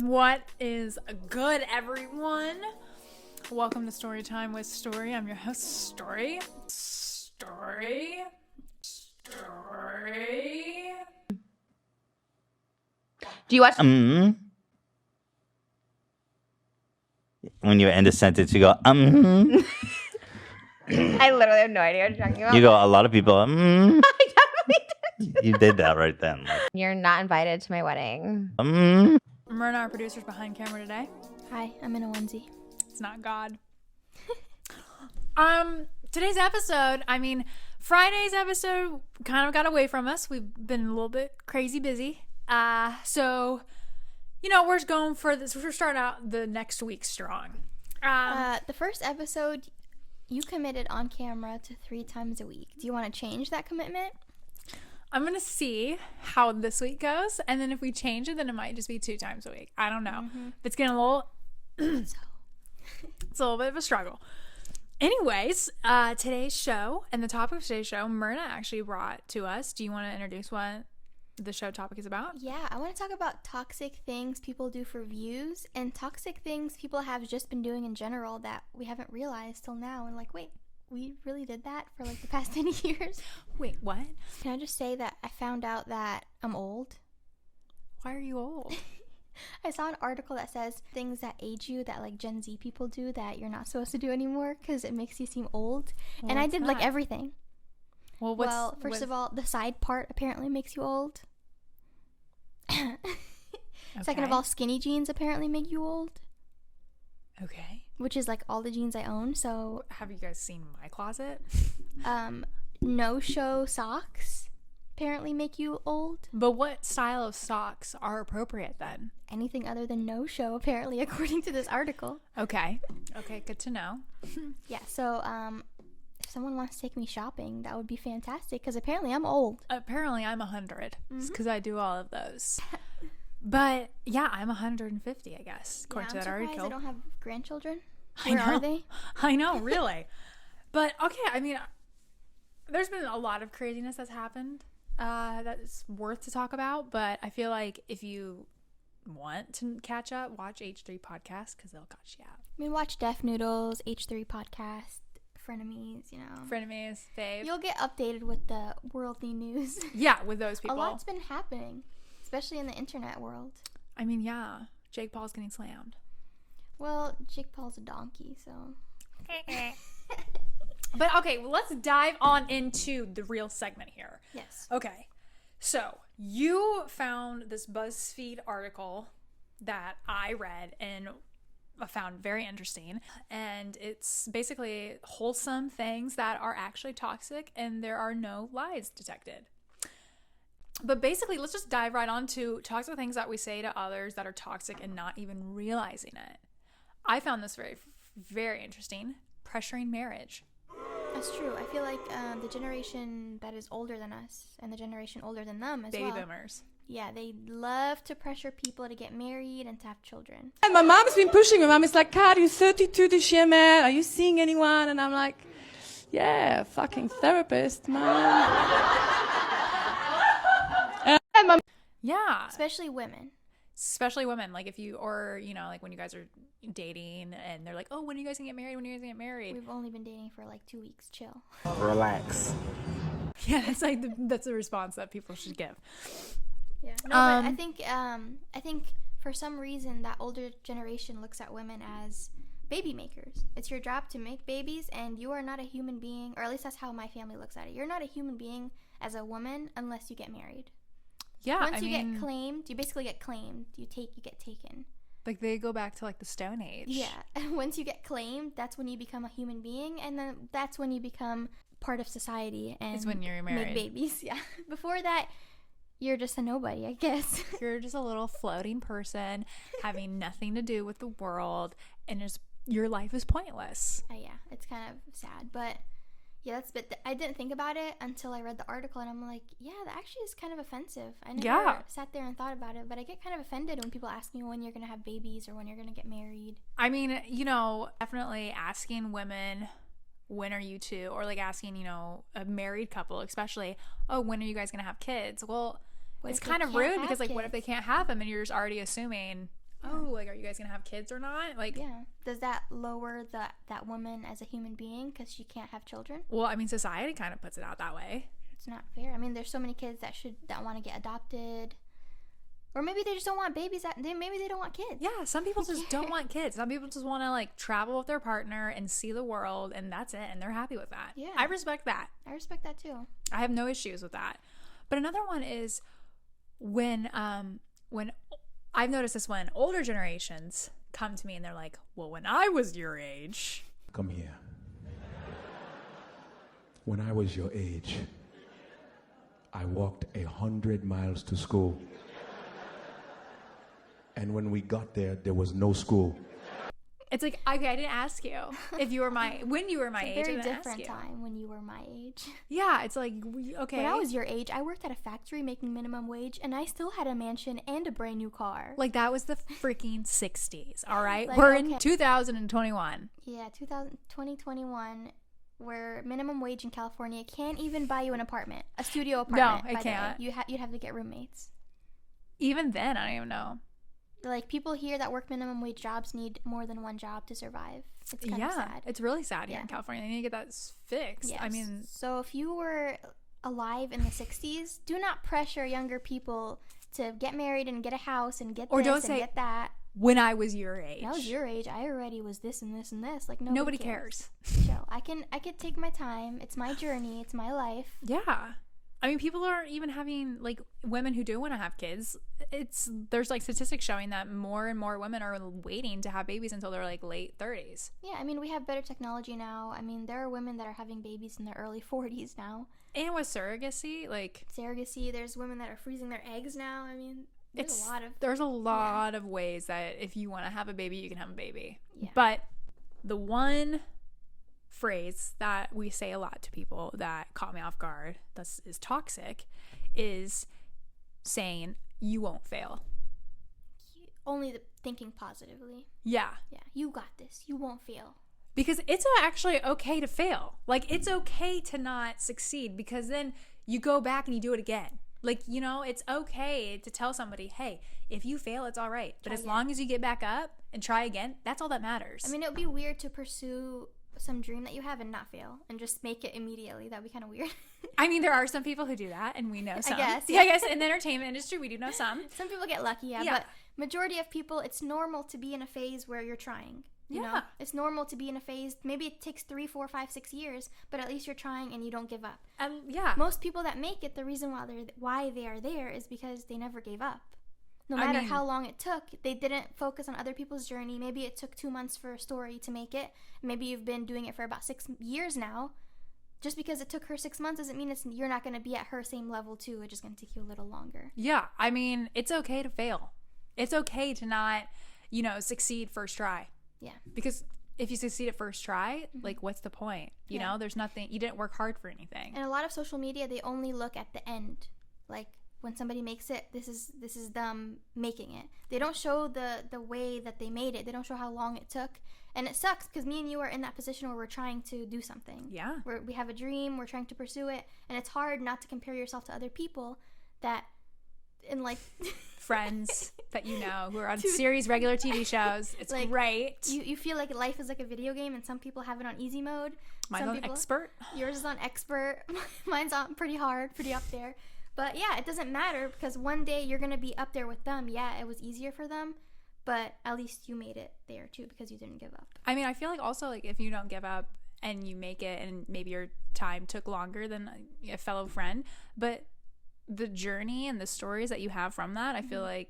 What is good, everyone? Welcome to Story Time with Story. I'm your host, Story. Do you watch? When you end a sentence, you go, I literally have no idea what you're talking about. You go, a lot of people, I definitely did. You did that right then. You're not invited to my wedding. Myrna, our producer's behind camera today. Hi, I'm in a onesie. It's not God. Today's episode, Friday's episode kind of got away from us. We've been a little bit crazy busy. So, we're just going for this. We're starting out the next week strong. The first episode, you committed on camera to 3 times a week. Do you want to change that commitment? I'm going to see how this week goes. And then if we change it, then it might just be 2 times a week. I don't know. It's getting a little... it's a little bit of a struggle. Anyways, today's show and the topic of today's show, Myrna actually brought to us. Do you want to introduce what the show topic is about? Yeah, I want to talk about toxic things people do for views and toxic things people have just been doing in general that we haven't realized till now. And wait, we really did that for the past 10 years? Wait, what? Can I just say that I found out that I'm old? Why are you old? I saw an article that says things that age you that Gen Z people do that you're not supposed to do anymore because it makes you seem old. Well, and I did everything. Well, first of all, the side part apparently makes you old. Second of all, skinny jeans apparently make you old. Okay. Which is all the jeans I own. So have you guys seen my closet? No-show socks apparently make you old. But what style of socks are appropriate then? Anything other than no-show apparently, according to this article. Okay, good to know. Yeah, so if someone wants to take me shopping, that would be fantastic because apparently I'm old. Apparently I'm 100 because I do all of those. But yeah, I'm 150, I guess, according to that article. I'm surprised I don't have grandchildren. Where are they? I know, really. But okay, there's been a lot of craziness that's happened that's worth to talk about. But I feel like if you want to catch up, watch H3 Podcast because they'll catch you up. Watch Deaf Noodles, H3 Podcast, Frenemies, Frenemies, fave. You'll get updated with the worldly news. Yeah, with those people. A lot's been happening, especially in the internet world. Yeah. Jake Paul's getting slammed. Well, Jake Paul's a donkey, so... But okay, well, let's dive on into the real segment here. Yes. Okay, so you found this BuzzFeed article that I read and I found very interesting. And it's basically wholesome things that are actually toxic and there are no lies detected. But basically, let's just dive right on to toxic things that we say to others that are toxic and not even realizing it. I found this very, very interesting. Pressuring marriage. That's true. I feel like the generation that is older than us and the generation older than them as well. Baby boomers. Yeah, they love to pressure people to get married and to have children. And my mom's been pushing me. Mom is like, Kat, you're 32 this year, man. Are you seeing anyone? And I'm like, yeah, fucking therapist, man. Yeah. Especially women. If you, or, when you guys are dating and they're like, oh, when are you guys gonna get married? When are you guys gonna get married? We've only been dating for 2 weeks. Chill. Relax. Yeah, it's that's the response that people should give. Yeah. No, but I think for some reason that older generation looks at women as baby makers. It's your job to make babies and you are not a human being, or at least that's how my family looks at it. You're not a human being as a woman unless you get married. Yeah, Once you get claimed, you basically get claimed. You get taken. They go back to the Stone Age. Yeah. And once you get claimed, that's when you become a human being, and then that's when you become part of society and it's when you're married. Make babies. Yeah. Before that, you're just a nobody, I guess. You're just a little floating person having nothing to do with the world, and just your life is pointless. Yeah, it's kind of sad, but. Yeah, but I didn't think about it until I read the article, and I'm like, yeah, that actually is kind of offensive. I never sat there and thought about it, but I get kind of offended when people ask me when you're going to have babies or when you're going to get married. Definitely asking women, when are you two? Or asking, a married couple, especially, oh, when are you guys going to have kids? Well, it's kind of rude because, what if they can't have them and you're just already assuming, oh, like, are you guys gonna have kids or not? Like, Yeah. Does that lower that woman as a human being because she can't have children? well, I mean, society kind of puts it out that way. It's not fair. I mean, there's so many kids that want to get adopted, or maybe they just don't want babies. Maybe they don't want kids. Yeah, some people just don't want kids. Some people just want to like travel with their partner and see the world, and that's it, and they're happy with that. Yeah. I respect that. I respect that too. I have no issues with that. But another one is when I've noticed this when older generations come to me and they're like, well, when I was your age. Come here. When I was your age, I walked 100 miles to school. And when we got there, there was no school. It's like, okay, I didn't ask you if you were when you were my age. Very I didn't ask different you. time when you were my age. Yeah, it's like, okay. When I was your age, I worked at a factory making minimum wage, and I still had a mansion and a brand new car. Like, that was the freaking 60s, all right? Like, We're okay. in 2021. Yeah, 2021, where minimum wage in California can't even buy you an apartment, a studio apartment. No, it by the way. can't. You'd have to get roommates. Even then, I don't even know. Like, people here that work minimum wage jobs need more than one job to survive. It's kind of sad. It's really sad here Yeah. in California. They need to get that fixed. Yes. I mean, so if you were alive in the 60s, do not pressure younger people to get married and get a house and get Or this don't and say, get that. when I was your age. When I was your age, I already was this and this and this. Like, Nobody cares. Chill. I could take my time. It's my journey. It's my life. Yeah. I mean, people are even having, like, women who do want to have kids. There's like statistics showing that more and more women are waiting to have babies until they're like late 30s. Yeah, I mean, we have better technology now. I mean, there are women that are having babies in their early 40s now. And with surrogacy, like, Surrogacy, there's women that are freezing their eggs now. I mean, there's there's a lot of ways that if you want to have a baby, you can have a baby. Yeah. But the one phrase that we say a lot to people that caught me off guard, that is toxic, is saying you won't fail. Only thinking positively. Yeah. Yeah, you got this. You won't fail. Because it's actually okay to fail. Like, it's okay to not succeed, because then you go back and you do it again. Like, you know, it's okay to tell somebody, hey, if you fail, it's all right. But as long as you get back up and try again, that's all that matters. I mean, it would be weird to pursue some dream that you have and not fail and just make it immediately. That would be kind of weird. I mean, there are some people who do that, and we know some. guess, Yeah, I guess in the entertainment industry, we do know some. Some people get lucky, yeah, but majority of people, it's normal to be in a phase where you're trying. You know? It's normal to be in a phase. Maybe it takes 3, 4, 5, 6 years, but at least you're trying and you don't give up. Yeah. Most people that make it, the reason why they are there is because they never gave up. No matter how long it took, they didn't focus on other people's journey. Maybe it took 2 months for a story to make it. Maybe you've been doing it for about 6 years now. Just because it took her 6 months doesn't mean you're not going to be at her same level too. It's just going to take you a little longer. Yeah. I mean, it's okay to fail. It's okay to not, succeed first try. Yeah. Because if you succeed at first try, like, what's the point? You know, there's nothing, you didn't work hard for anything. And a lot of social media, they only look at the end. Like, when somebody makes it, this is them making it. They don't show the way that they made it. They don't show how long it took. And it sucks because me and you are in that position where we're trying to do something. Yeah. We have a dream, we're trying to pursue it, and it's hard not to compare yourself to other people that, in like... friends that you know who are on series, regular TV shows. It's like, great. You feel like life is like a video game, and some people have it on easy mode. Mine's on expert. Yours is on expert. Mine's on pretty hard, pretty up there. But yeah, it doesn't matter because one day you're gonna be up there with them. Yeah, it was easier for them, but at least you made it there too because you didn't give up. I mean, I feel like also, like, if you don't give up and you make it, and maybe your time took longer than a fellow friend, but the journey and the stories that you have from that, I feel like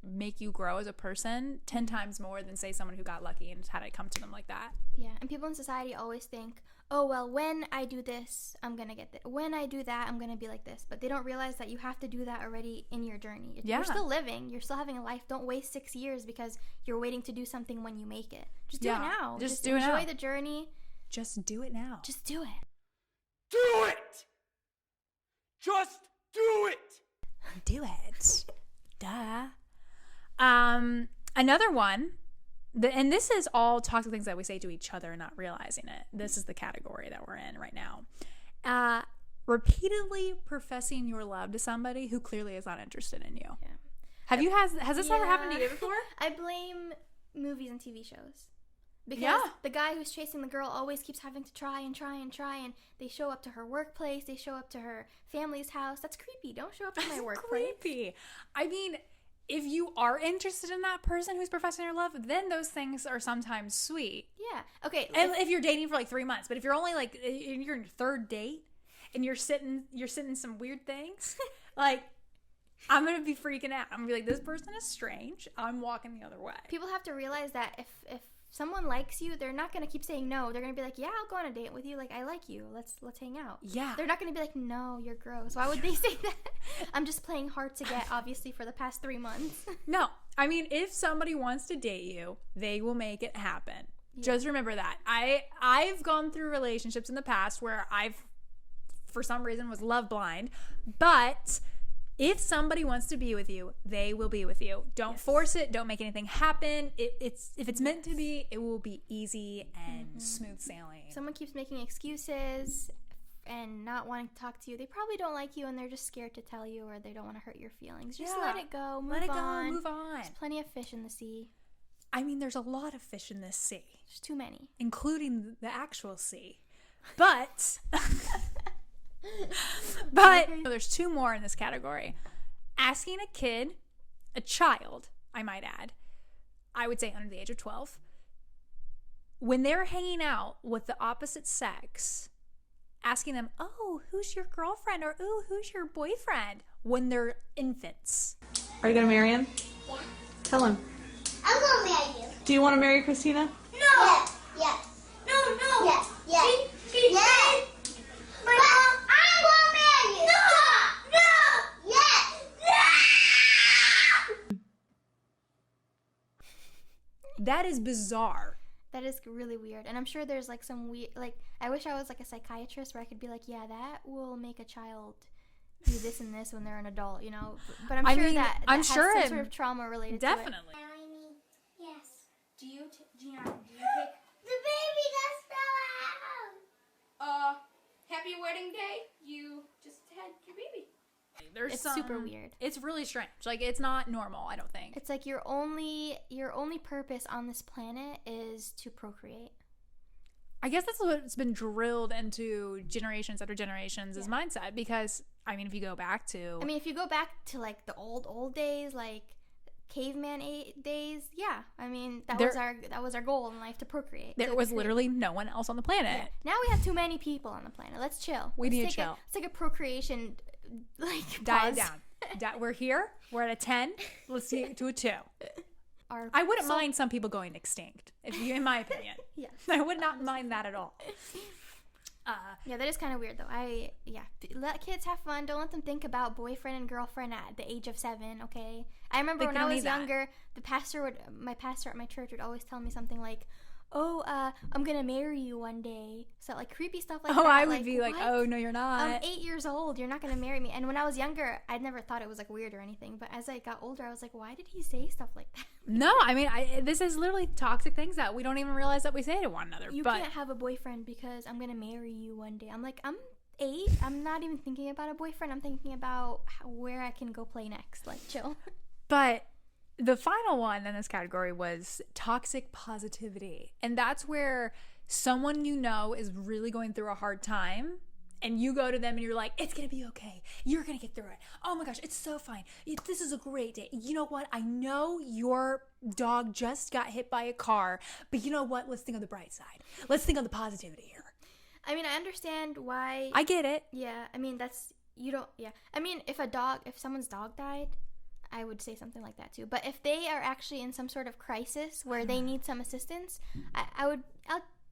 make you grow as a person 10 times more than, say, someone who got lucky and had it come to them like that. Yeah, and people in society always think, oh, well, when I do this, I'm going to get this. When I do that, I'm going to be like this. But they don't realize that you have to do that already in your journey. Yeah. You're still living. You're still having a life. Don't waste 6 years because you're waiting to do something when you make it. Just do it now. Just do it now. Enjoy the journey. Just do it now. Just do it. Do it! Just do it! Do it. Duh. Another one, and this is all toxic things that we say to each other, not realizing it. This is the category that we're in right now. Repeatedly professing your love to somebody who clearly is not interested in you. Yeah. Has this ever happened to you before? I blame movies and TV shows. Because Yeah. the guy who's chasing the girl always keeps having to try, and they show up to her workplace, they show up to her family's house. That's creepy. Don't show up to my workplace. Creepy. I mean, if you are interested in that person who's professing your love, then those things are sometimes sweet. Yeah. Okay. And if you're dating for like 3 months, but if you're only like you're in your third date and you're sitting some weird things, like I'm gonna be freaking out. I'm gonna be like, this person is strange. I'm walking the other way. People have to realize that if someone likes you, they're not gonna keep saying no. They're gonna be like, yeah, I'll go on a date with you. Like, I like you. Let's hang out. Yeah. They're not gonna be like, no, you're gross. Why would they say that? I'm just playing hard to get, obviously, for the past 3 months. No, I mean, if somebody wants to date you, they will make it happen. Yeah. Just remember that. I've gone through relationships in the past where I've, for some reason, was love blind, but if somebody wants to be with you, they will be with you. Don't force it. Don't make anything happen. If it's meant to be, it will be easy and smooth sailing. Someone keeps making excuses and not wanting to talk to you. They probably don't like you, and they're just scared to tell you, or they don't want to hurt your feelings. Just let it go. Move on. There's plenty of fish in the sea. I mean, there's a lot of fish in this sea. There's too many. Including the actual sea. But... But there's 2 more in this category. Asking a child, I might add, I would say under the age of 12, when they're hanging out with the opposite sex, asking them, oh, who's your girlfriend? Or, oh, who's your boyfriend? When they're infants. Are you gonna marry him? Yeah. Tell him. I'm gonna marry you. Do you want to marry Christina? No. Yes. Yes. No. No. Yes. Yes. Yes. But I'm gonna marry you. No. No. Yes. No. That is bizarre. That is really weird. And I'm sure there's like some weird, like, I wish I was like a psychiatrist where I could be like, yeah, that will make a child do this and this when they're an adult, you know? But I'm sure that has some sort of trauma related to it. Definitely. Yes. Do you take... The baby just fell out. Happy wedding day. You just had your baby. It's super weird. It's really strange. Like, it's not normal, I don't think. It's like your only purpose on this planet is to procreate. I guess that's what's been drilled into generations after generations is mindset. Because, I mean, if you go back to like the old days, like caveman days, yeah. I mean, that was our goal in life, to procreate. There was literally no one else on the planet. Yeah. Now we have too many people on the planet. Let's chill. We need to chill. It's like a procreation, like, diet down. We're here. We're at a 10. Let's get to a 2. I wouldn't mind some people going extinct, in my opinion. Yeah, I would not mind that at all. Yeah, that is kind of weird though. Let kids have fun. Don't let them think about boyfriend and girlfriend at the age of 7. Okay. I remember when I was younger, my pastor at my church would always tell me something like, oh, I'm gonna marry you one day. So like creepy stuff like that. Oh, I would be like, oh, no, you're not. I'm 8 years old. You're not gonna marry me. And when I was younger, I'd never thought it was like weird or anything. But as I got older, I was like, why did he say stuff like that? No, I mean, this is literally toxic things that we don't even realize that we say to one another. You can't have a boyfriend because I'm gonna marry you one day. I'm like, I'm 8. I'm not even thinking about a boyfriend. I'm thinking about where I can go play next. Like, chill. But the final one in this category was toxic positivity. And that's where someone you know is really going through a hard time, and you go to them and you're like, it's going to be okay. You're going to get through it. Oh my gosh, it's so fine. This is a great day. You know what? I know your dog just got hit by a car, but you know what? Let's think of the bright side. Let's think of the positivity here. I mean, I understand why. I get it. Yeah, I mean, I mean, if someone's dog died, I would say something like that too. But if they are actually in some sort of crisis where they need some assistance, I'll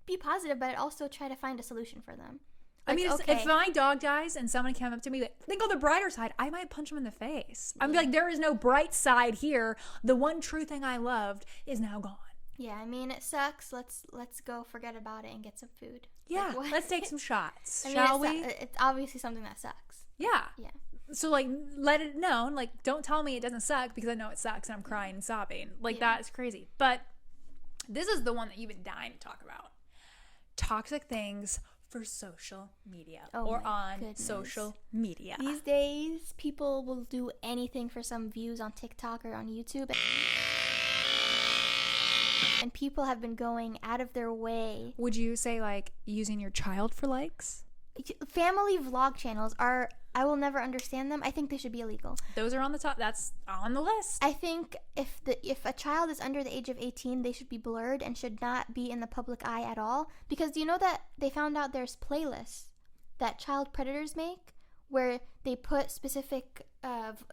be positive, but I'd also try to find a solution for them. Like, I mean, if my dog dies and someone came up to me, like, think on the brighter side, I might punch him in the face. I'd be like, there is no bright side here. The one true thing I loved is now gone. Yeah, I mean, it sucks. Let's go forget about it and get some food. Yeah, like, let's take some shots, shall we? It's obviously something that sucks. Yeah. Yeah. So, like, let it known. Like, don't tell me it doesn't suck because I know it sucks and I'm crying and sobbing. Like, that is crazy. But this is the one that you've been dying to talk about. Toxic things for social media Oh or my on goodness. social media. These days, people will do anything for some views on TikTok or on YouTube. And people have been going out of their way. Would you say like using your child for likes? Family vlog channels are, I will never understand them. I think they should be illegal. Those are on the top. That's on the list. I think if a child is under the age of 18, they should be blurred and should not be in the public eye at all. Because you know that they found out there's playlists that child predators make where they put specific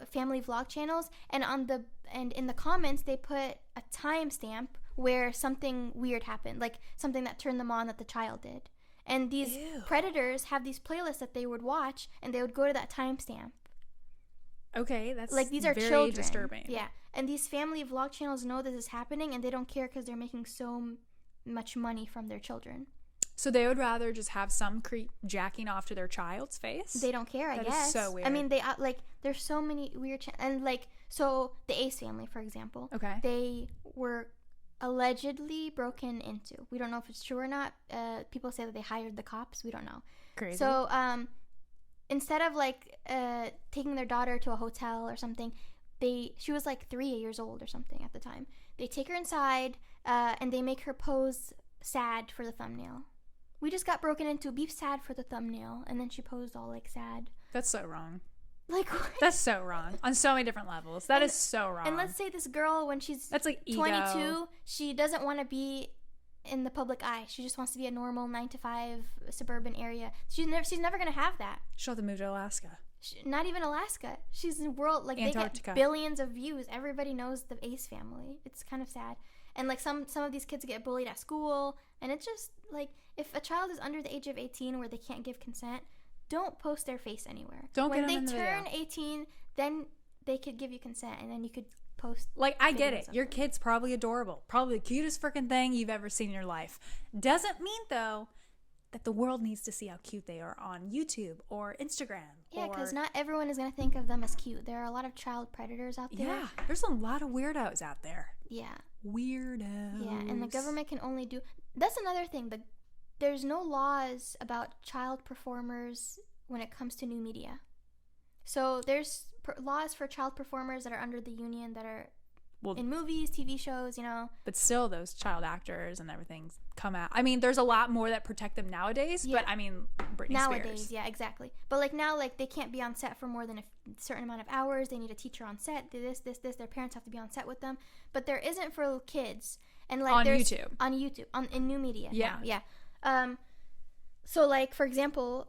family vlog channels, and in the comments they put a timestamp where something weird happened, like something that turned them on that the child did. And these predators have these playlists that they would watch, and they would go to that timestamp. Okay, that's Like, these are very children. disturbing. Yeah, and these family vlog channels know this is happening, and they don't care because they're making so much money from their children. So they would rather just have some creep jacking off to their child's face? They don't care, I That guess. is so weird. I mean, they like, there's so many weird and like, so the Ace family, for example. Okay. They were allegedly broken into. We don't know if it's true or not. People say that they hired the cops. We don't know. Crazy. So instead of like taking their daughter to a hotel or something, she was like 3 years old or something at the time. They take her inside and they make her pose sad for the thumbnail. We just got broken into, be sad for the thumbnail, and then she posed all like sad. That's so wrong. Like, what? That's so wrong on so many different levels. That is so wrong. And let's say this girl, when she's that's like ego. 22, she doesn't want to be in the public eye. She just wants to be a normal 9-to-5 suburban area. She's never gonna have that. She'll have to move to Alaska. Not even Alaska. She's in the world, like, Antarctica. they get billions of views. Everybody knows the Ace family. It's kind of sad. And like some of these kids get bullied at school, and it's just like, if a child is under the age of 18 where they can't give consent, don't post their face anywhere. Don't when get them in they the turn video. 18, then they could give you consent, and then you could post. Like, I get videos it. of Your them. kid's probably adorable. Probably the cutest freaking thing you've ever seen in your life. Doesn't mean, though, that the world needs to see how cute they are on YouTube or Instagram. Yeah, because or... not everyone is going to think of them as cute. There are a lot of child predators out there. Yeah, there's a lot of weirdos out there. Yeah. Weirdos. Yeah, and the government can only do... That's another thing. There's no laws about child performers when it comes to new media. So there's laws for child performers that are under the union that are in movies, TV shows, you know. But still, those child actors and everything come out. I mean, there's a lot more that protect them nowadays. Yeah. But I mean, Britney Nowadays, Spears. yeah, exactly. But like now, like, they can't be on set for more than a certain amount of hours. They need a teacher on set. This. Their parents have to be on set with them. But there isn't for kids. And like On there's YouTube. In new media. Yeah. Yeah. So like, for example,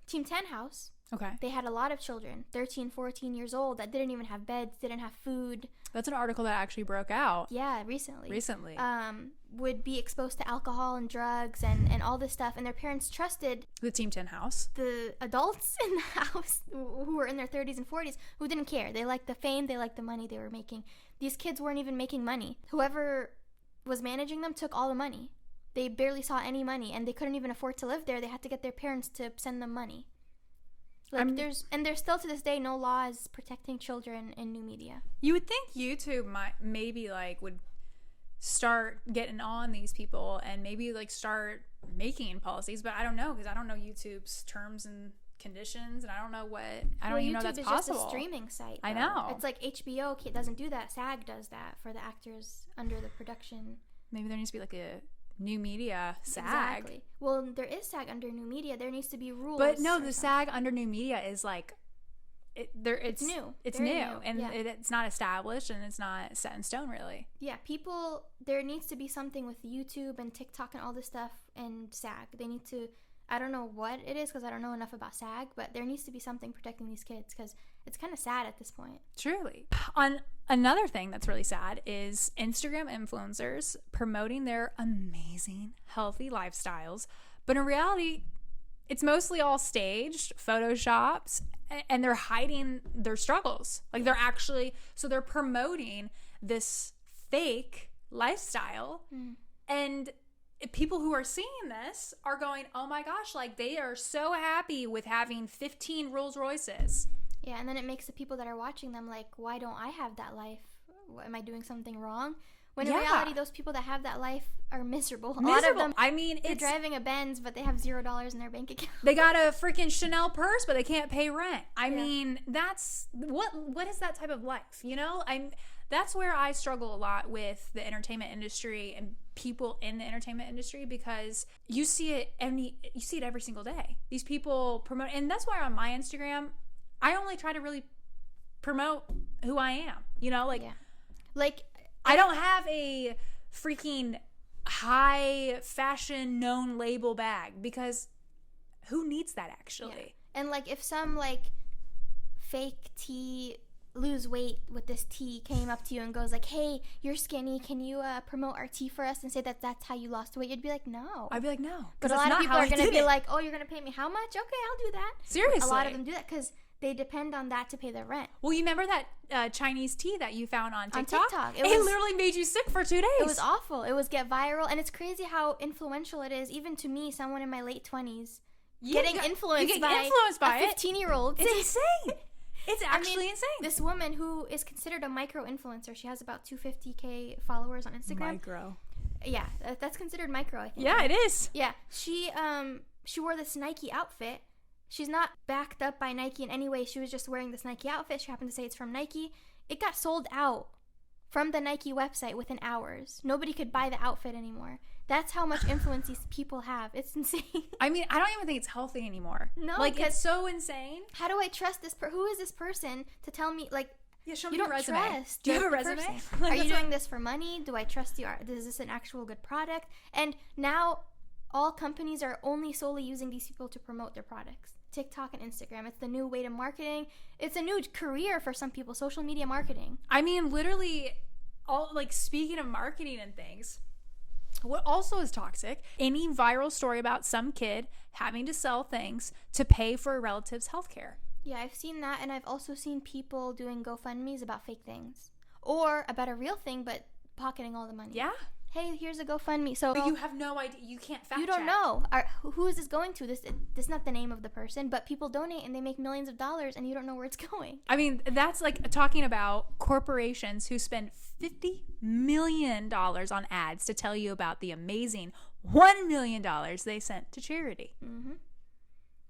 Team 10 House. Okay. They had a lot of children, 13, 14 years old, that didn't even have beds, didn't have food. That's an article that actually broke out. Yeah, recently. Would be exposed to alcohol and drugs and all this stuff. And their parents trusted The Team 10 house. the adults in the house who were in their 30s and 40s who didn't care. They liked the fame. They liked the money they were making. These kids weren't even making money. Whoever was managing them took all the money. They barely saw any money, and they couldn't even afford to live there. They had to get their parents to send them money. Like, there's still to this day no laws protecting children in new media. You would think YouTube would start getting on these people and maybe like start making policies, but I don't know, because I don't know YouTube's terms and conditions, and I don't know even know that's YouTube is possible. just a streaming site. I though. know. It's like HBO doesn't do that. SAG does that for the actors under the production. Maybe there needs to be like a new media SAG. Exactly. Well, there is SAG under new media. There needs to be rules. But no, or the something. SAG under new media is like, it's new. It's Very new, new, and yeah. it's not established, and it's not set in stone, really. Yeah, there needs to be something with YouTube and TikTok and all this stuff and SAG. They need to, I don't know what it is because I don't know enough about SAG, but there needs to be something protecting these kids because it's kind of sad at this point. Truly. On another thing that's really sad is Instagram influencers promoting their amazing, healthy lifestyles, but in reality, it's mostly all staged, photoshopped, and they're hiding their struggles. Like they're promoting this fake lifestyle, and people who are seeing this are going, oh my gosh, like they are so happy with having 15 Rolls Royces. Yeah, and then it makes the people that are watching them like, why don't I have that life? Am I doing something wrong? When in Yeah. reality, those people that have that life are miserable. A lot of them, I mean, they're it's driving a Benz, but they have $0 in their bank account. they got a freaking Chanel purse, but they can't pay rent. I Yeah. mean, that's what is that type of life? You know, that's where I struggle a lot with the entertainment industry and people in the entertainment industry, because you see it every single day. These people promote, and that's why on my Instagram, I only try to really promote who I am. You know, like Yeah. Like, I don't have a freaking high fashion known label bag, because who needs that actually? and like if some like fake tea lose weight with this tea came up to you and goes like, hey, you're skinny, can you promote our tea for us and say that that's how you lost weight? You'd be like, no. I'd be like, no. But a that's lot of not people how are I going to did be it. like, oh, you're going to pay me how much? Okay, I'll do that. Seriously. A lot of them do that because they depend on that to pay their rent. Well, you remember that Chinese tea that you found on TikTok? On TikTok. It literally made you sick for 2 days. It was awful. It was get viral, and it's crazy how influential it is, even to me, someone in my late 20s, getting influenced by a 15-year-old. It's insane. It's actually insane. This woman who is considered a micro-influencer, she has about 250K followers on Instagram. Micro. Yeah, that's considered micro, I think. Yeah, it is. Yeah, she wore this Nike outfit. She's not backed up by Nike in any way. She was just wearing this Nike outfit. She happened to say it's from Nike. It got sold out from the Nike website within hours. Nobody could buy the outfit anymore. That's how much influence these people have. It's insane. I mean, I don't even think it's healthy anymore. No, like, because it's so insane. how do I trust this who is this person to tell me, like, Yeah, show you me don't your resume. trust. Do you have a the resume? person. Like, Are you that's doing this for money? Do I trust you? Is this an actual good product? And now all companies are only solely using these people to promote their products. TikTok and Instagram. It's the new way to marketing. It's a new career for some people, social media marketing. I mean, literally, speaking of marketing and things, what also is toxic, any viral story about some kid having to sell things to pay for a relative's healthcare. Yeah, I've seen that, and I've also seen people doing GoFundMes about fake things. Or about a real thing, but pocketing all the money. Yeah. Hey, here's a GoFundMe. So But you have no idea. You can't fact you don't check. know. Who is this going to? This is not the name of the person, but people donate and they make millions of dollars, and you don't know where it's going. I mean, that's like talking about corporations who spend $50 million on ads to tell you about the amazing $1 million they sent to charity. Mm-hmm.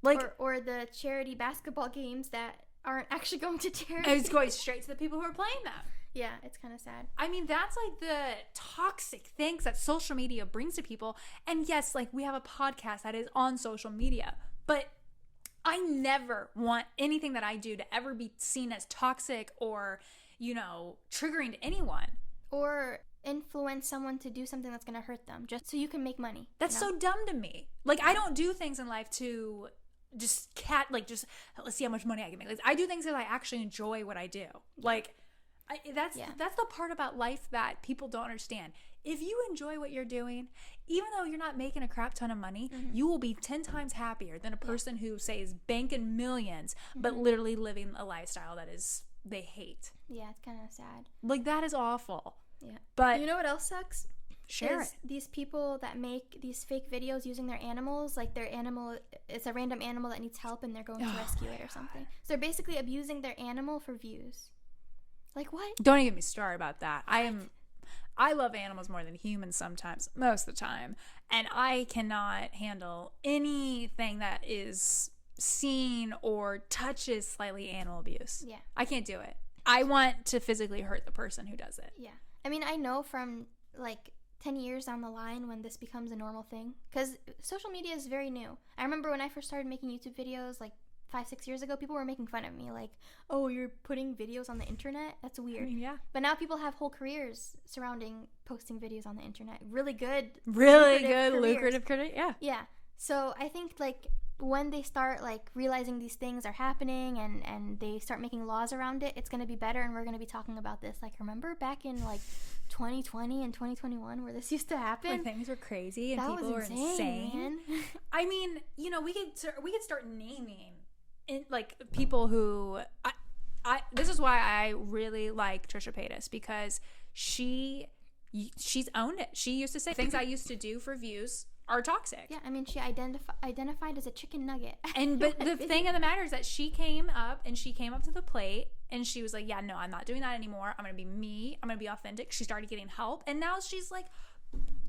Like, or the charity basketball games that aren't actually going to charity. it's going straight to the people who are playing them. Yeah, it's kind of sad. I mean, that's like the toxic things that social media brings to people. And yes, like we have a podcast that is on social media, but I never want anything that I do to ever be seen as toxic or, triggering to anyone. Or influence someone to do something that's going to hurt them just so you can make money. That's so dumb to me. Like, I don't do things in life to just let's see how much money I can make. Like, I do things that I actually enjoy what I do. Like, that's the part about life that people don't understand. If you enjoy what you're doing, even though you're not making a crap ton of money, you will be 10 times happier than a person who, say, is banking millions, but literally living a lifestyle that they hate. Yeah, it's kind of sad. Like, that is awful. Yeah. But you know what else sucks? Share is it. These people that make these fake videos using their animals, like their animal, it's a random animal that needs help and they're going to rescue it or something. So they're basically abusing their animal for views. Like, what? Don't even get me started about that. I love animals more than humans sometimes, most of the time. And I cannot handle anything that is seen or touches slightly animal abuse. Yeah. I can't do it. I want to physically hurt the person who does it. Yeah. I mean, I know from like 10 years down the line when this becomes a normal thing, because social media is very new. I remember when I first started making YouTube videos like 5-6 years ago, people were making fun of me like, oh, you're putting videos on the internet? That's weird. I mean, yeah. But now people have whole careers surrounding posting videos on the internet. Really good, lucrative career. Yeah. Yeah. So I think like when they start like realizing these things are happening and they start making laws around it, it's going to be better, and we're going to be talking about this. Like, remember back in like 2020 and 2021 where this used to happen? When things were crazy and that people were insane. Man. I mean, we could start naming like people who I this is why I really like Trisha Paytas, because she's owned it. She used to say things I used to do for views are toxic. Yeah, I mean, she identified as a chicken nugget. And but the thing of the matter is that she came up to the plate and she was like, yeah, no, I'm not doing that anymore. I'm gonna be me. I'm gonna be authentic. She started getting help, and now she's like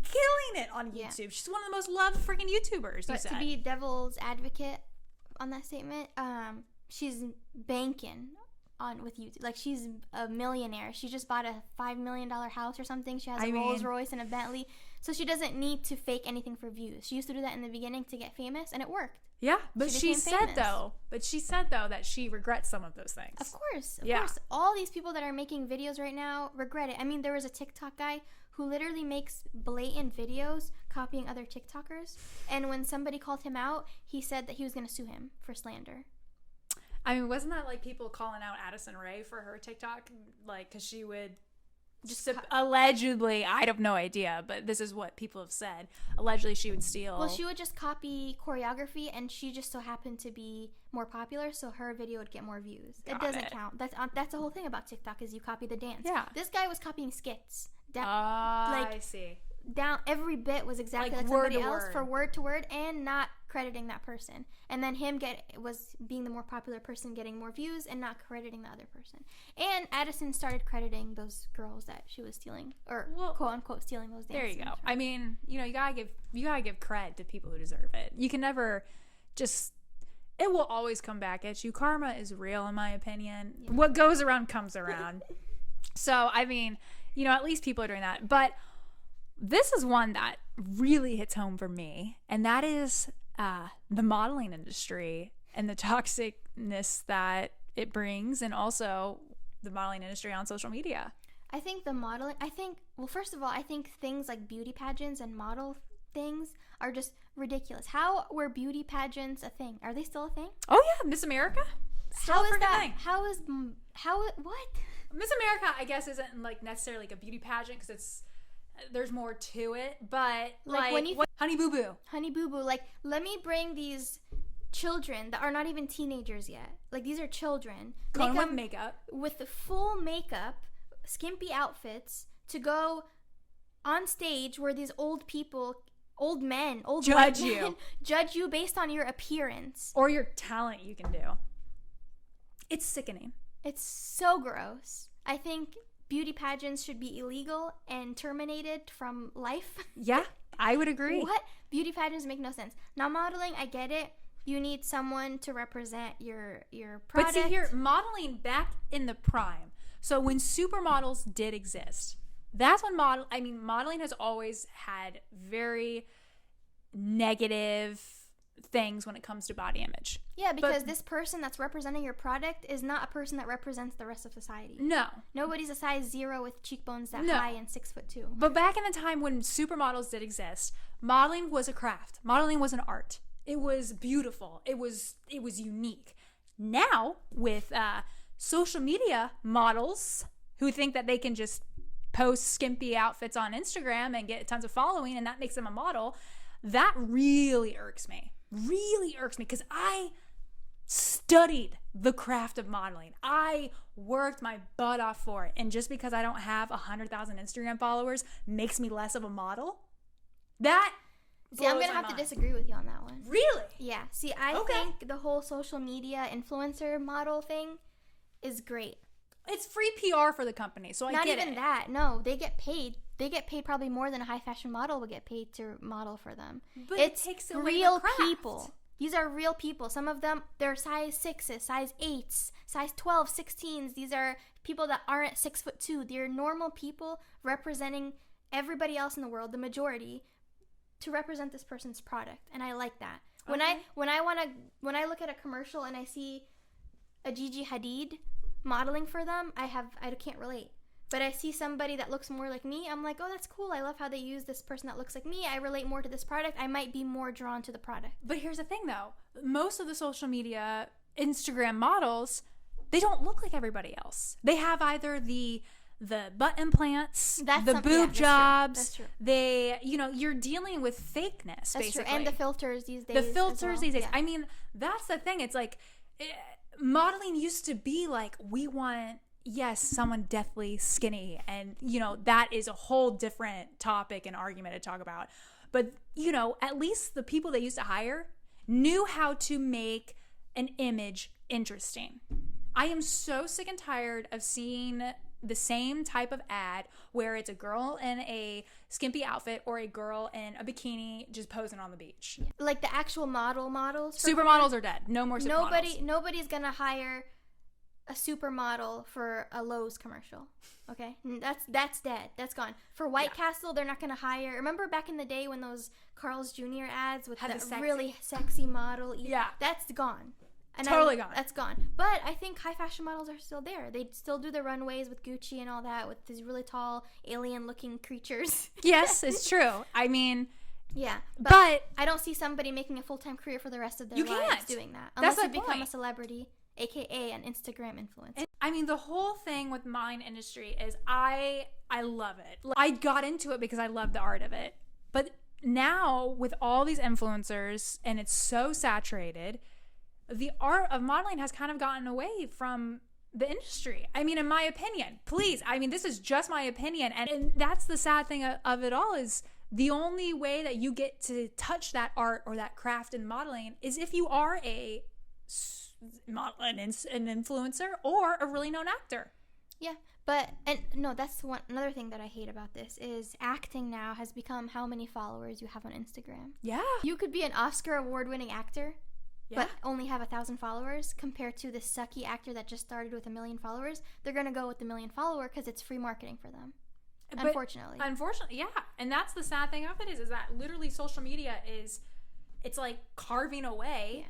killing it on YouTube. Yeah. She's one of the most loved freaking YouTubers. But to be devil's advocate on that statement, she's banking on with YouTube. Like, she's a millionaire. She just bought a $5 million house or something. She has a Rolls Royce and a Bentley. So she doesn't need to fake anything for views. She used to do that in the beginning to get famous, and it worked. Yeah, but she said famous. though that she regrets some of those things. Of course. Of course. All these people that are making videos right now regret it. I mean, there was a TikTok guy who literally makes blatant videos copying other TikTokers. And when somebody called him out, he said that he was going to sue him for slander. I mean, wasn't that like people calling out Addison Rae for her TikTok? Like, because she would just allegedly, I have no idea, but this is what people have said. Allegedly, she would steal. Well, she would just copy choreography, and she just so happened to be more popular, so her video would get more views. It doesn't count. That's the whole thing about TikTok, is you copy the dance. Yeah. This guy was copying skits. I see. Down every bit was exactly like word somebody to else word. for word to word, and not crediting that person. And then him was being the more popular person, getting more views, and not crediting the other person. And Addison started crediting those girls that she was stealing, or quote unquote stealing those dances. There you go. I mean, you gotta give cred to people who deserve it. You can never just. It will always come back at you. Karma is real, in my opinion. Yeah. What goes around comes around. So I mean, at least people are doing that. But this is one that really hits home for me, and that is the modeling industry and the toxicness that it brings, and also the modeling industry on social media. I think first of all, I think things like beauty pageants and model things are just ridiculous. How were beauty pageants a thing? Are they still a thing? Oh yeah, Miss America. Still How a is freaking that? thing. What? Miss America, I guess, isn't like necessarily like a beauty pageant because there's more to it, but like when you Honey Boo Boo, like, let me bring these children that are not even teenagers yet. Like, these are children. Make them makeup with the full makeup, skimpy outfits to go on stage where these old men judge you based on your appearance or your talent you can do. It's sickening. It's so gross. I think beauty pageants should be illegal and terminated from life. Yeah, I would agree. What? Beauty pageants make no sense. Now, modeling, I get it. You need someone to represent your product. But see here, modeling back in the prime. So when supermodels did exist, that's when modeling has always had very negative things when it comes to body image. Yeah, because this person that's representing your product is not a person that represents the rest of society. No. Nobody's a size 0 with cheekbones that high and 6'2". But back in the time when supermodels did exist, modeling was a craft. Modeling was an art. It was beautiful. It was unique. Now, with social media models who think that they can just post skimpy outfits on Instagram and get tons of following and that makes them a model, that really irks me. Really irks me because I studied the craft of modeling. I worked my butt off for it. And just because I don't have 100,000 Instagram followers makes me less of a model? See, I'm going to have to disagree with you on that one. Really? Yeah. See, I think the whole social media influencer model thing is great. It's free PR for the company, so I get it. Not even that. No, they get paid. They get paid probably more than a high fashion model would get paid to model for them. But it's it takes away real the craft. people. These are real people. Some of them, they're size 6s, size 8s, size 12, 16s. These are people that aren't 6'2". They're normal people representing everybody else in the world, the majority, to represent this person's product. And I like that. Okay. When I look at a commercial and I see a Gigi Hadid modeling for them, I can't relate. But I see somebody that looks more like me, I'm like, oh, that's cool. I love how they use this person that looks like me. I relate more to this product. I might be more drawn to the product. But here's the thing, though. Most of the social media Instagram models, they don't look like everybody else. They have either the butt implants, the boob jobs. That's true. They, you're dealing with fakeness, that's basically. True. And the filters these days. Yeah. I mean, that's the thing. It's like modeling used to be like, we want... Yes, someone deathly skinny, and that is a whole different topic and argument to talk about. But, you know, at least the people they used to hire knew how to make an image interesting. I am so sick and tired of seeing the same type of ad where it's a girl in a skimpy outfit or a girl in a bikini just posing on the beach. Like the actual models. Supermodels are dead. No more supermodels. Nobody's gonna hire a supermodel for a Lowe's commercial. Okay, that's dead. That's gone. For White Castle, they're not gonna hire. Remember back in the day when those Carl's Jr. ads with the really sexy model? Yeah, that's gone. And totally gone. That's gone. But I think high fashion models are still there. They still do the runways with Gucci and all that with these really tall alien-looking creatures. Yes, it's true. I mean, yeah, but I don't see somebody making a full-time career for the rest of their lives can't. doing that That's unless you become point. a celebrity, aka an Instagram influencer. I mean, the whole thing with modeling industry is I love it. I got into it because I love the art of it. But now with all these influencers and it's so saturated, the art of modeling has kind of gotten away from the industry. I mean, in my opinion, please. I mean, this is just my opinion. And that's the sad thing of it all is the only way that you get to touch that art or that craft in modeling is if you are an influencer or a really known actor. Yeah, that's another thing that I hate about this is acting now has become how many followers you have on Instagram. Yeah. You could be an Oscar award-winning actor, but only have 1,000 followers compared to this sucky actor that just started with 1 million followers. They're going to go with the 1 million follower because it's free marketing for them. Unfortunately, yeah. And that's the sad thing of it is that literally social media it's like carving away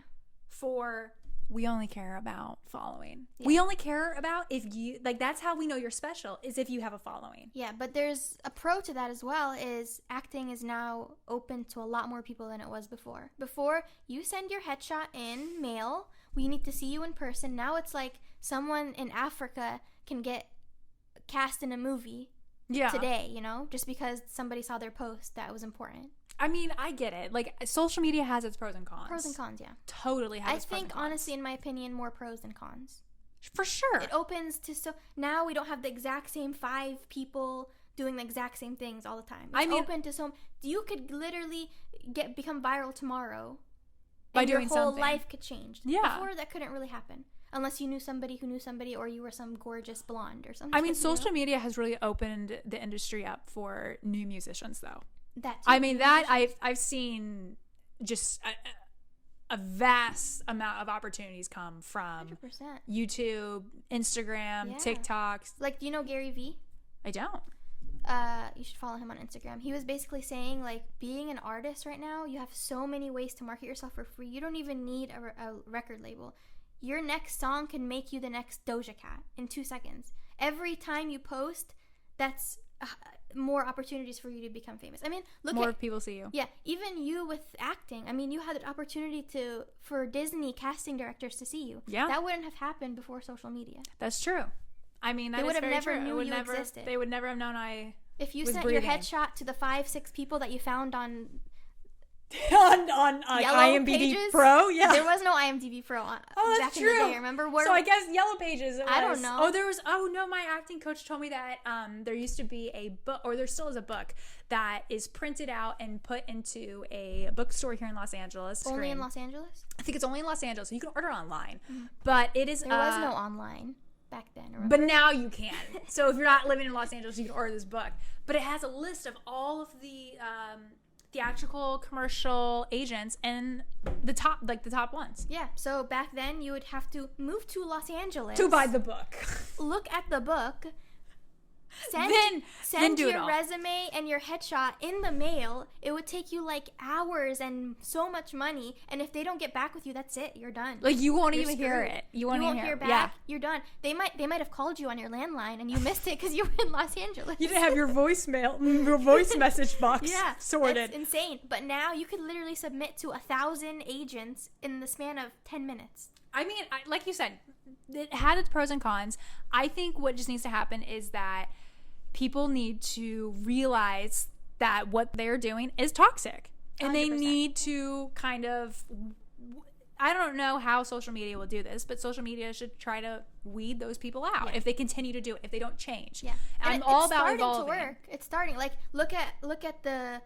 for we only care about following. Yeah. We only care about if you that's how we know you're special is if you have a following. Yeah, but there's a pro to that as well is acting is now open to a lot more people than it was before. Before you send your headshot in mail, we need to see you in person. Now it's like someone in Africa can get cast in a movie today, you know, just because somebody saw their post that was important. I mean, I get it. Like, social media has its pros and cons. Pros and cons, yeah. Totally has its pros and cons. I think, honestly, in my opinion, more pros than cons. For sure. It opens to now we don't have the exact same 5 people doing the exact same things all the time. It's open to you could literally become viral tomorrow by and doing your whole something. Life could change. Yeah. Before, that couldn't really happen. Unless you knew somebody who knew somebody or you were some gorgeous blonde or something. I mean, social media has really opened the industry up for new musicians, though. That too. I mean, that I've seen just a vast amount of opportunities come from 100%. YouTube, Instagram, TikTok. Like, do you know Gary Vee? I don't. You should follow him on Instagram. He was basically saying, like, being an artist right now, you have so many ways to market yourself for free. You don't even need a record label. Your next song can make you the next Doja Cat in 2 seconds. Every time you post, that's more opportunities for you to become famous. I mean, more people see you. Yeah, even you with acting. I mean, you had an opportunity for Disney casting directors to see you. Yeah, that wouldn't have happened before social media. That's true. I mean, that they would have never true. knew you existed. They would never have known I. If you was sent breathing. your headshot to the 5-6 people that you found on IMDb pages? Pro, yeah. There was no IMDb Pro that's back true. in the day, remember? So I guess Yellow Pages. I don't know. Oh no, my acting coach told me that there used to be a book, or there still is a book that is printed out and put into a bookstore here in Los Angeles. Only in Los Angeles? I think it's only in Los Angeles, so you can order online. Mm-hmm. But it is. There was no online back then. Remember? But now you can. So if you're not living in Los Angeles, you can order this book. But it has a list of all of the theatrical commercial agents and the top ones. Yeah, so back then you would have to move to Los Angeles to buy the book. Look at the book. Send your resume and your headshot in the mail. It would take you like hours and so much money. And if they don't get back with you, that's it. You're done. Like you won't even hear it. You won't hear back. Yeah. You're done. They might have called you on your landline and you missed it because you were in Los Angeles. You didn't have your voice message box sorted. That's insane. But now you could literally submit to 1,000 agents in the span of 10 minutes. I mean, like you said, it had its pros and cons. I think what just needs to happen is that people need to realize that what they're doing is toxic. And 100%. They need to kind of, I don't know how social media will do this, but social media should try to weed those people out if they continue to do it, if they don't change. Yeah. And I'm all about evolving. It's starting to work. It's starting. Like, look at the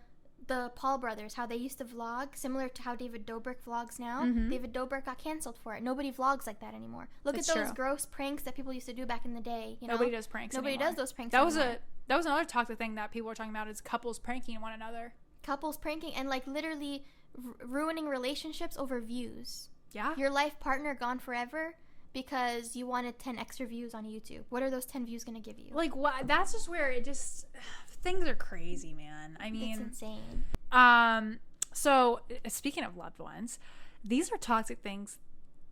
the Paul brothers, how they used to vlog, similar to how David Dobrik vlogs now. David Dobrik got canceled for it. Nobody vlogs like that anymore. Look That's at those true. gross pranks that people used to do back in the day. You know? Nobody does pranks Nobody anymore. does those pranks That was anymore. that was another toxic thing that people were talking about, is couples pranking one another. Couples pranking and like literally ruining relationships over views. Yeah. Your life partner gone forever because you wanted 10 extra views on YouTube. What are those 10 views going to give you? Like, what? That's just where it just, things are crazy, man. I mean, It's insane. So speaking of loved ones, these are toxic things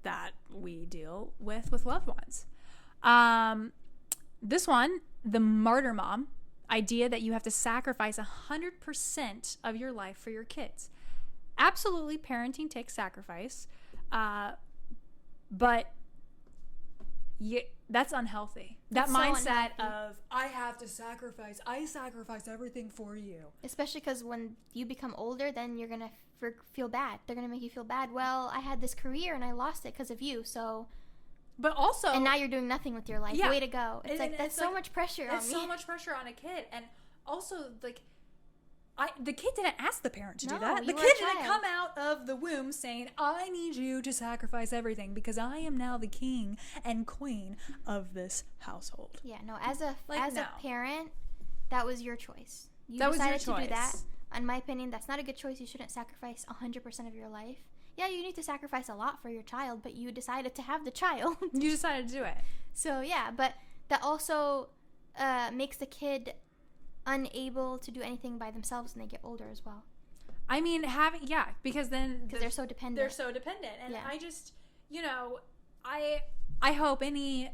that we deal with loved ones. This one, the martyr mom idea that you have to sacrifice 100% of your life for your kids. Absolutely, parenting takes sacrifice, but that's unhealthy. That That's so mindset unhealthy. of, I have to sacrifice. I sacrifice everything for you. Especially because when you become older, then you're going to feel bad. They're going to make you feel bad. Well, I had this career and I lost it because of you, so... But also... And now you're doing nothing with your life. Yeah. Way to go. It's And like, that's it's so like- much pressure on me. It's so much pressure on a kid. And also, like, the kid didn't ask the parent to do No, that. The you were kid a didn't child. come out of the womb saying, I need you to sacrifice everything because I am now the king and queen of this household. Yeah, no, as a Like, no. parent, that was your choice. You That was your decided to do that. choice. In my opinion, that's not a good choice. You shouldn't sacrifice 100% of your life. Yeah, you need to sacrifice a lot for your child, but you decided to have the child. You decided to do it. So, yeah, but that also makes the kid unable to do anything by themselves when they get older as well. I mean, because then... Because they're so dependent. They're so dependent. And Yeah. I just, I hope any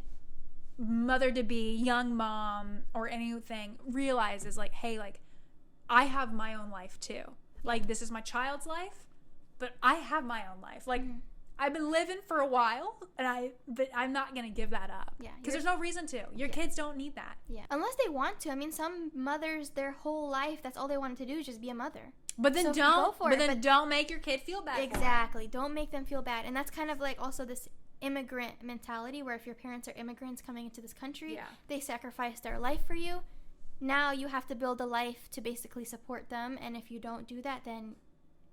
mother-to-be, young mom, or anything realizes, like, hey, like, I have my own life, too. Like, this is my child's life, but I have my own life. Like, I've been living for a while, but I'm not going to give that up. Yeah, Because there's no reason to. Your kids don't need that. Yeah. Unless they want to. I mean, some mothers, their whole life, that's all they wanted to do is just be a mother. But then So go don't. for But it, then but- don't make your kid feel bad. Exactly. Don't make them feel bad. And that's kind of like also this immigrant mentality where if your parents are immigrants coming into this country, Yeah. they sacrifice their life for you. Now you have to build a life to basically support them. And if you don't do that, then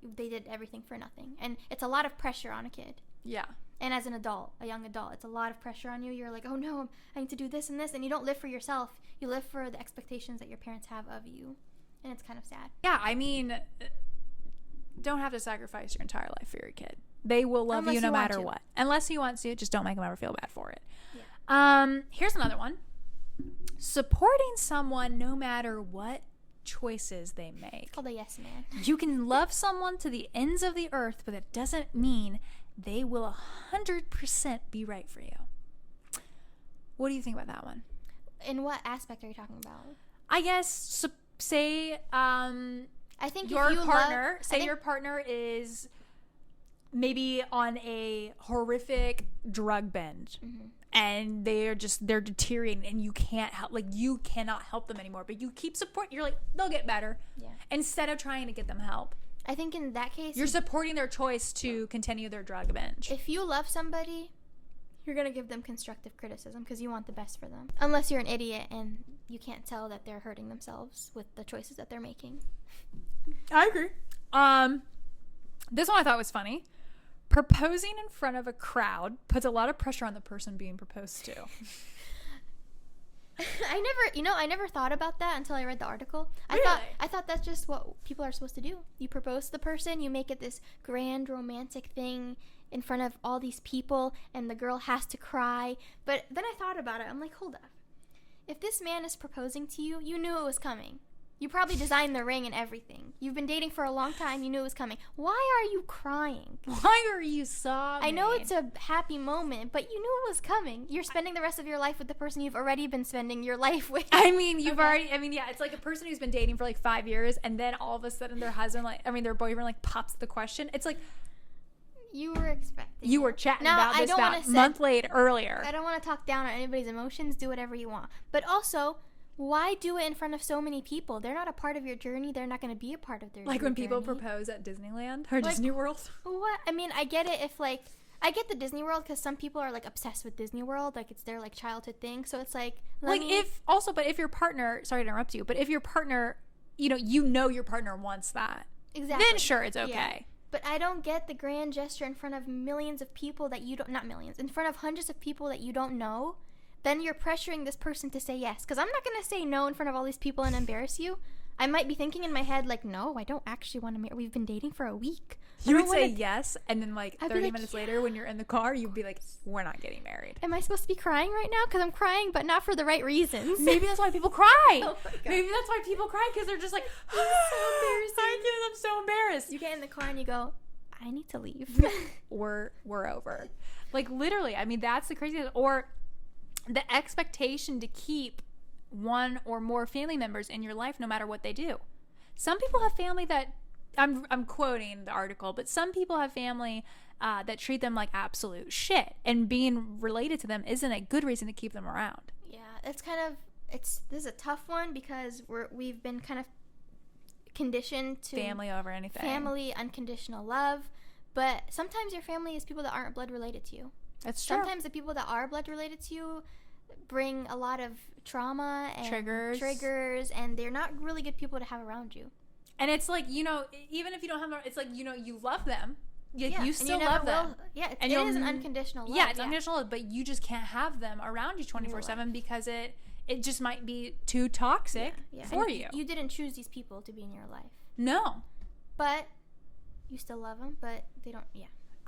they did everything for nothing. And it's a lot of pressure on a kid. Yeah. And as an adult, a young adult, it's a lot of pressure on you. You're like, oh no, I need to do this and this. And you don't live for yourself. You live for the expectations that your parents have of you. And it's kind of sad. Yeah, I mean, don't have to sacrifice your entire life for your kid. They will love Unless you no you want matter to. what. Unless he wants to, just don't make him ever feel bad for it. Yeah. Here's another one. Supporting someone no matter what choices they make. It's called a yes man. You can love someone to the ends of the earth, but it doesn't mean they will 100% be right for you. What do you think about that one? In what aspect are you talking about? I guess, say, I think your if you partner, love, say your partner is maybe on a horrific drug binge, and they're deteriorating, and you can't help, like, you cannot help them anymore, but you keep supporting. You're like, they'll get better. Yeah. Instead of trying to get them help, I think in that case, you're supporting their choice to continue their drug binge. if you love somebody, you're gonna give them constructive criticism because you want the best for them. Unless you're an idiot and you can't tell that they're hurting themselves with the choices that they're making. I agree. This one I thought was funny. Proposing in front of a crowd puts a lot of pressure on the person being proposed to. I never thought about that until I read the article. Really? I thought that's just what people are supposed to do. You propose to the person, you make it this grand romantic thing in front of all these people, and the girl has to cry. But then I thought about it. I'm like, hold up. If this man is proposing to you, you knew it was coming. You probably designed the ring and everything. You've been dating for a long time. You knew it was coming. Why are you crying? Why are you sobbing? I know it's a happy moment, but you knew it was coming. You're spending the rest of your life with the person you've already been spending your life with. I mean, yeah, it's like a person who's been dating for like 5 years, and then all of a sudden their boyfriend like pops the question. It's like, You were expecting. you were chatting Now, about I this don't about wanna a month late earlier. I don't want to talk down on anybody's emotions. Do whatever you want. But also, why do it in front of so many people? They're not a part of your journey. They're not going to be a part of their Like when journey. people propose at Disneyland or Like- Disney World. What? I mean, I get it if, like, I get the Disney World because some people are, like, obsessed with Disney World. Like, it's their, like, childhood thing. So it's like, But if your partner, sorry to interrupt you, but if your partner you know your partner wants that. Exactly. Then sure, it's okay. Yeah. But I don't get the grand gesture in front of millions of people that you don't, not millions, in front of hundreds of people that you don't know. Then you're pressuring this person to say yes. Because I'm not going to say no in front of all these people and embarrass you. I might be thinking in my head, like, no, I don't actually want to marry. We've been dating for a week. You would say yes, and then like 30 like, minutes later when you're in the car, you'd be like, we're not getting married. Am I supposed to be crying right now? Because I'm crying, but not for the right reasons. Maybe that's why people cry. Oh my God. Maybe that's why people cry, because they're just like, so embarrassing. I'm so embarrassed. You get in the car and you go, I need to leave. We're over. Like, literally, I mean, that's the craziest. Or the expectation to keep one or more family members in your life no matter what they do. Some people have family that, I'm quoting the article, but some people have family that treat them like absolute shit, and being related to them isn't a good reason to keep them around. Yeah, this is a tough one because we've been kind of conditioned to Family over anything. family, unconditional love, but sometimes your family is people that aren't blood related to you. That's true. Sometimes the people that are blood related to you bring a lot of trauma and triggers, and they're not really good people to have around you. And it's like, even if you don't have them, it's like, you love them. You still and you love never them. will. Yeah, And it is an unconditional love. Yeah, it's unconditional love, but you just can't have them around you 24/7 because it just might be too toxic for and you. You didn't choose these people to be in your life. No. But you still love them, but they don't,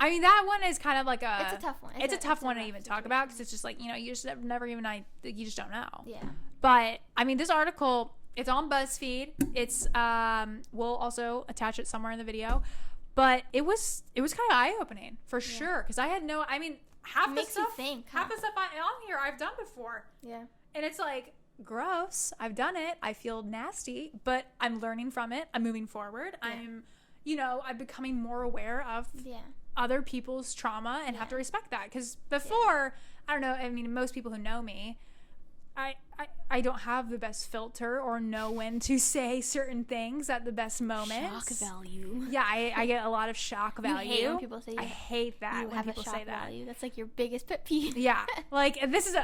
I mean, that one is kind of like it's a tough one. It's a tough one to even talk about because it's just like, you just never even, you just don't know. Yeah. But, I mean, this article, it's on BuzzFeed. It's, we'll also attach it somewhere in the video. But it was kind of eye-opening, for sure. Because I had half the stuff on here I've done before. Yeah. And it's like, gross. I've done it. I feel nasty. But I'm learning from it. I'm moving forward. Yeah. I'm becoming more aware of other people's trauma and have to respect that. Because before, I don't know, I mean, most people who know me, I don't have the best filter or know when to say certain things at the best moments. Shock value. Yeah, I get a lot of shock value. You hate when people say I hate that when people say that. Value. That's like your biggest pet peeve. Yeah, like this is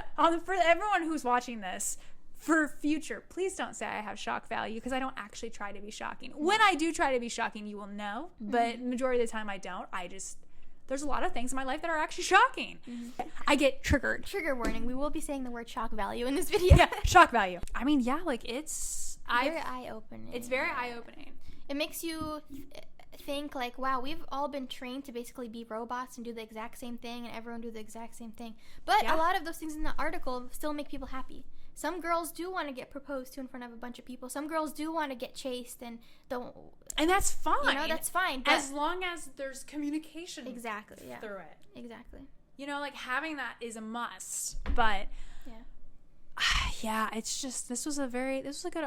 for everyone who's watching this. For future, please don't say I have shock value because I don't actually try to be shocking. When I do try to be shocking, you will know. But majority of the time I don't. There's a lot of things in my life that are actually shocking. I get triggered. Trigger warning. We will be saying the word shock value in this video. Yeah, shock value. I mean, yeah, like it's very eye-opening. It's very eye-opening. It makes you think like, wow, we've all been trained to basically be robots and do the exact same thing and everyone do the exact same thing. But a lot of those things in the article still make people happy. Some girls do want to get proposed to in front of a bunch of people. Some girls do want to get chased and don't. And that's fine. That's fine. As long as there's communication through it. Exactly. Like having that is a must. But it's just this was a good.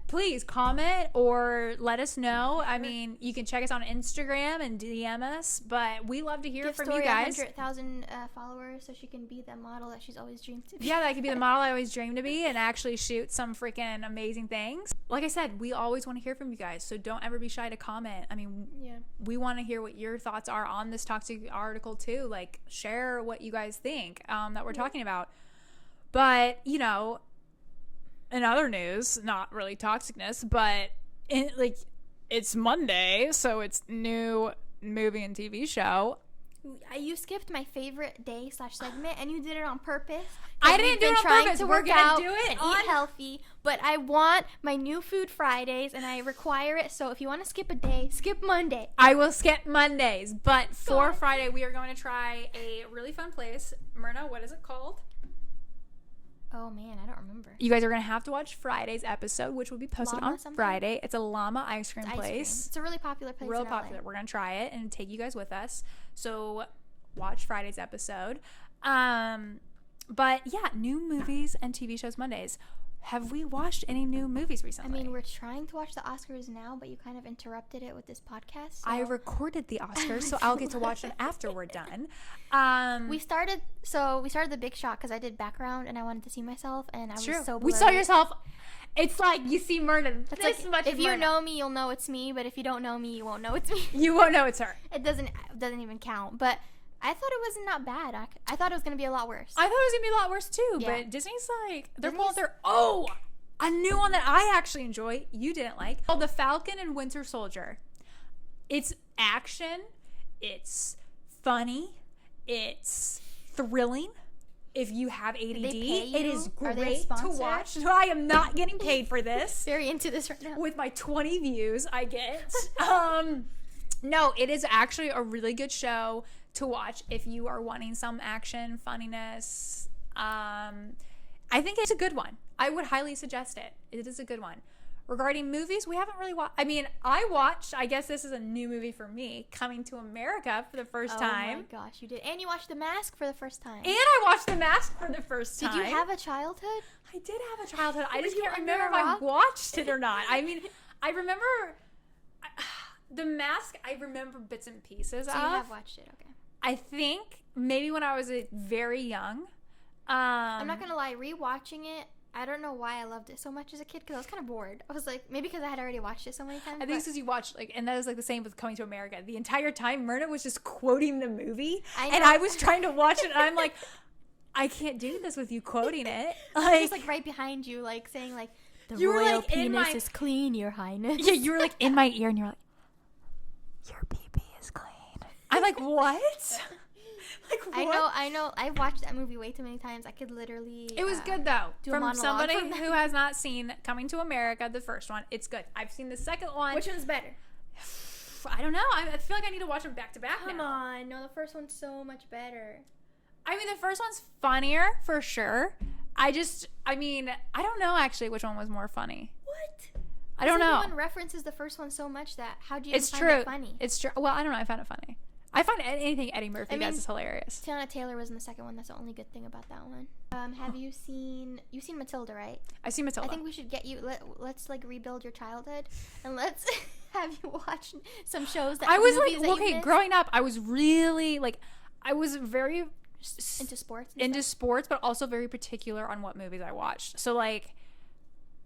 Please comment or let us know. I mean, you can check us on Instagram and DM us, but we love to hear from you guys. 100,000 followers, so she can be the model that she's always dreamed to be. Yeah, that could be the model I always dreamed to be, and actually shoot some freaking amazing things. Like I said, we always want to hear from you guys, so don't ever be shy to comment. I mean, we want to hear what your thoughts are on this toxic article too. Like, share what you guys think that we're talking about. But in other news, not really toxicness, but it's Monday, so it's new movie and TV show. You skipped my favorite day / segment, and you did it on purpose. I didn't do it on trying purpose. to We're work gonna out do it and on eat healthy, but I want my new food Fridays, and I require it. So if you want to skip a day, skip Monday. I will skip Mondays, but for Friday, we are going to try a really fun place. Myrna, what is it called? Oh man, I don't remember. You guys are going to have to watch Friday's episode, which will be posted Llama on something? Friday. It's a llama ice cream place. It's a really popular place. Real in popular. LA. We're going to try it and take you guys with us. So watch Friday's episode. But yeah, new movies and TV shows Mondays. Have we watched any new movies recently? I mean, we're trying to watch the Oscars now, but you kind of interrupted it with this podcast. So. I recorded the Oscars, so I'll get to watch them after we're done. We started The Big Shot because I did background and I wanted to see myself, and I was so blurry. We saw yourself. It's like you see Myrna. It's like, if you know me, you'll know it's me, but if you don't know me, you won't know it's me. You won't know it's her. It doesn't even count, but I thought it was not bad. I thought it was going to be a lot worse. I thought it was going to be a lot worse too, but Disney's like, A new one that I actually enjoy, you didn't like, called The Falcon and Winter Soldier. It's action, it's funny, it's thrilling. If you have ADD, it is great to watch. So I am not getting paid for this. Very into this right now. With my 20 views I get. No, it is actually a really good show to watch if you are wanting some action, funniness. I think it's a good one. I would highly suggest it. It is a good one. Regarding movies, we haven't really watched. I mean, I watched, I guess this is a new movie for me, Coming to America for the first time. Oh my gosh, you did. And you watched The Mask for the first time. And I watched The Mask for the first time. Did you have a childhood? I did have a childhood. I just you can't under remember a if I rock? watched it or not. I mean, I remember The Mask, I remember bits and pieces So of. you have watched it, okay. I think maybe when I was very young. I'm not gonna lie, rewatching it, I don't know why I loved it so much as a kid because I was kind of bored. I was like, maybe because I had already watched it so many times. I think it's because you watched, like, and that is like the same with Coming to America. The entire time, Myrna was just quoting the movie, and I was trying to watch it, and I'm like, I can't do this with you quoting it. I was just like right behind you, like saying like, the You were, royal like, in penis my- is clean, Your Highness. Yeah, you were like in my ear, and you're like, your pee is clean. I'm like, what? Like, what? I know. I've watched that movie way too many times. I could literally. It was good though. do a From monologue somebody from that. who has not seen Coming to America, the first one, it's good. I've seen the second one. Which one's better? I don't know. I feel like I need to watch them back to back Come now. on, no, the first one's so much better. I mean, the first one's funnier for sure. I don't know actually which one was more funny. What? I don't know. Everyone references the first one so much that how do you It's find true. it funny? It's true. Well, I don't know. I found it funny. I find anything Eddie Murphy does is hilarious. Tiana Taylor was in the second one. That's the only good thing about that one. Have you seen Matilda, right? I see Matilda. I think we should get you. Let's like rebuild your childhood, and let's have you watch some shows that I was movies that like, you okay, missed. growing up, I was really like, I was very Into sports. into sports, but also very particular on what movies I watched. So like,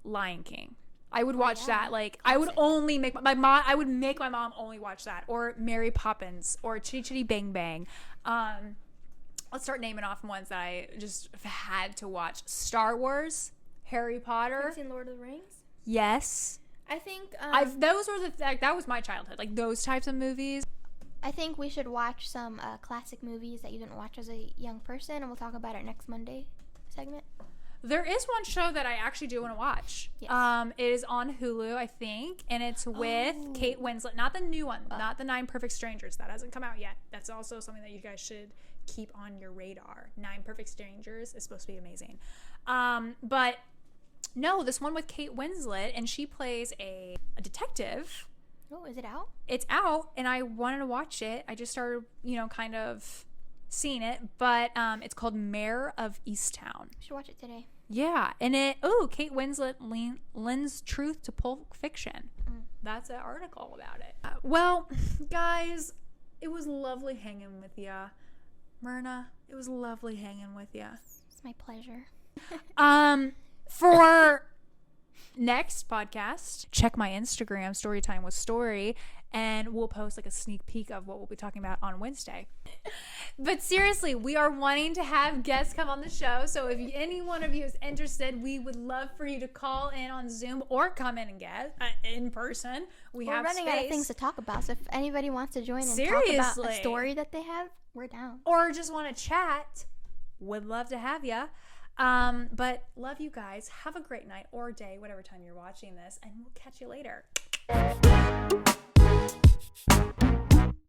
Lion King. I would watch that. Like, I would only make my mom. I would make my mom only watch that, or Mary Poppins, or Chitty Chitty Bang Bang. Let's start naming off ones that I just had to watch. Star Wars, Harry Potter. Have you seen Lord of the Rings? Yes, I think those were that was my childhood. Like those types of movies. I think we should watch some classic movies that you didn't watch as a young person, and we'll talk about it next Monday segment. There is one show that I actually do want to watch. Yes. It is on Hulu, I think, and it's with Kate Winslet. Not the new one, not the 9 Perfect Strangers. That hasn't come out yet. That's also something that you guys should keep on your radar. 9 Perfect Strangers is supposed to be amazing. But no, this one with Kate Winslet, and she plays a detective. Oh, is it out? It's out, and I wanted to watch it. I just started, kind of seeing it, but it's called Mayor of Easttown. We should watch it today. Yeah, and Kate Winslet lends truth to Pulp Fiction. That's an article about it. Well, guys, it was lovely hanging with ya. Myrna, it was lovely hanging with ya. It's my pleasure. For next podcast, check my Instagram, Storytime with Story, and we'll post like a sneak peek of what we'll be talking about on Wednesday. But seriously, we are wanting to have guests come on the show, so if any one of you is interested, we would love for you to call in on Zoom or come in and get in person. We're running space. out of things to talk about, so if anybody wants to join and talk Seriously. about a story that they have, we're down. Or just want to chat, would love to have ya. But love you guys. Have a great night or day, whatever time you're watching this, and we'll catch you later.